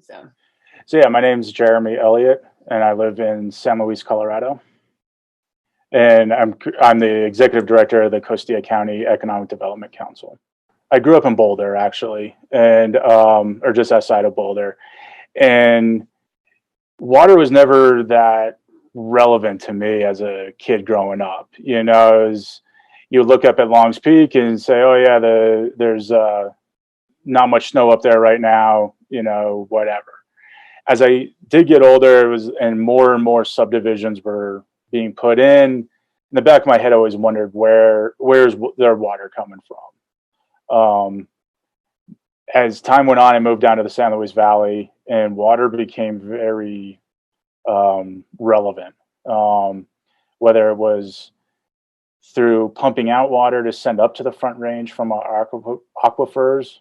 So, So yeah, my name's Jeremy Elliot, and I live in San Luis, Colorado. And I'm the executive director of the Costilla County Economic Development Council. I grew up in Boulder, actually, and or just outside of Boulder, and water was never that relevant to me as a kid growing up. You look up at Long's Peak and say, "Oh yeah, there's not much snow up there right now," whatever. As I did get older, it was and more subdivisions were being put in. In the back of my head, I always wondered where's their water coming from. As time went on, I moved down to the San Luis Valley, and water became very relevant. Whether it was through pumping out water to send up to the Front Range from our aquifers,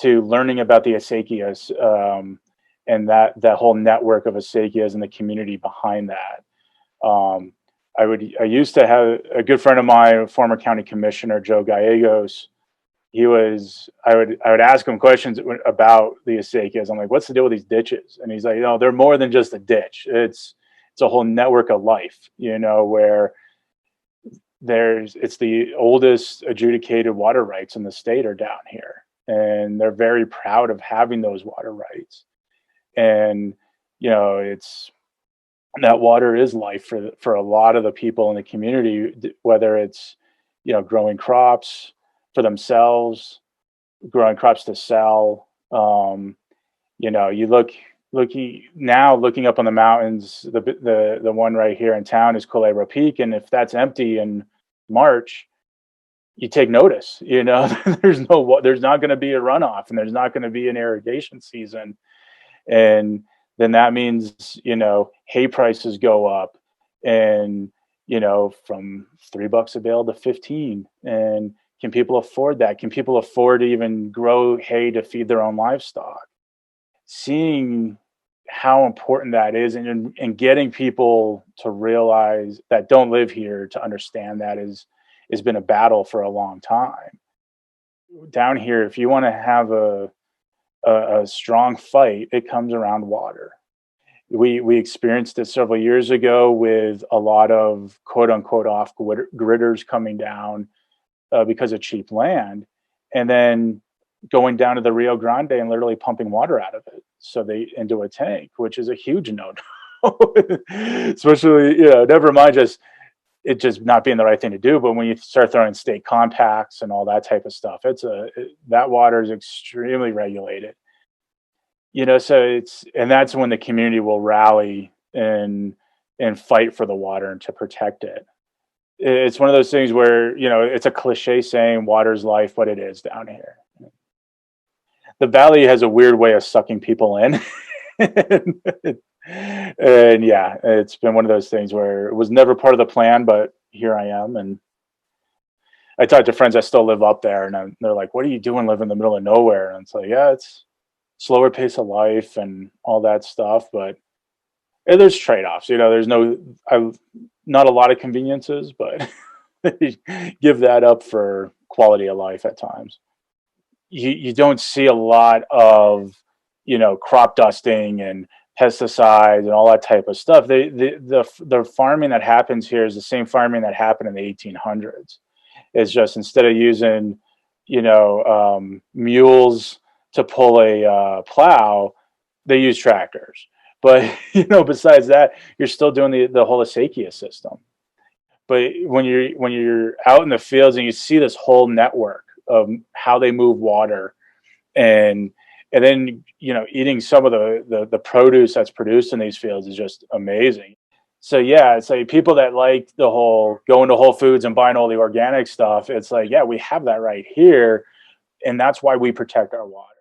to learning about the acequias, and that whole network of acequias and the community behind that. I used to have a good friend of mine, a former county commissioner, Joe Gallegos. I would ask him questions about the acequias. I'm like, what's the deal with these ditches? And he's like, they're more than just a ditch. It's a whole network of life, where it's the oldest adjudicated water rights in the state are down here. And they're very proud of having those water rights. And, it's that water is life for a lot of the people in the community, whether it's, growing crops for themselves, growing crops to sell. You looking up on the mountains, the one right here in town is Culebra Peak. And if that's empty in March, you take notice, there's not going to be a runoff, and there's not going to be an irrigation season. And then that means, hay prices go up, and, from $3 a bale to 15. And can people afford that? Can people afford to even grow hay to feed their own livestock? Seeing how important that is, and getting people to realize that don't live here to understand that has been a battle for a long time. Down here, if you want to have a strong fight, it comes around water. We experienced it several years ago with a lot of quote unquote off gridders coming down because of cheap land, and then going down to the Rio Grande and literally pumping water out of it into a tank, which is a huge no-no. Especially, never mind it just not being the right thing to do, but when you start throwing state compacts and all that type of stuff, that water is extremely regulated. So that's when the community will rally and fight for the water and to protect it. It's one of those things where, it's a cliche saying water's life, but it is down here. The valley has a weird way of sucking people in. And yeah, it's been one of those things where it was never part of the plan, but here I am. And I talk to friends that still live up there, and they're like, what are you doing living in the middle of nowhere? And it's like, yeah, it's slower pace of life and all that stuff, but there's trade-offs. There's not a lot of conveniences, but give that up for quality of life at times. You don't see a lot of, crop dusting and pesticides and all that type of stuff. The farming that happens here is the same farming that happened in the 1800s. It's just, instead of using, mules to pull a plow, they use tractors. But besides that, you're still doing the whole acequia system. But when you're out in the fields and you see this whole network of how they move water, and then eating some of the produce that's produced in these fields is just amazing. So yeah, it's like people that like the whole going to Whole Foods and buying all the organic stuff. It's like, yeah, we have that right here, and that's why we protect our water.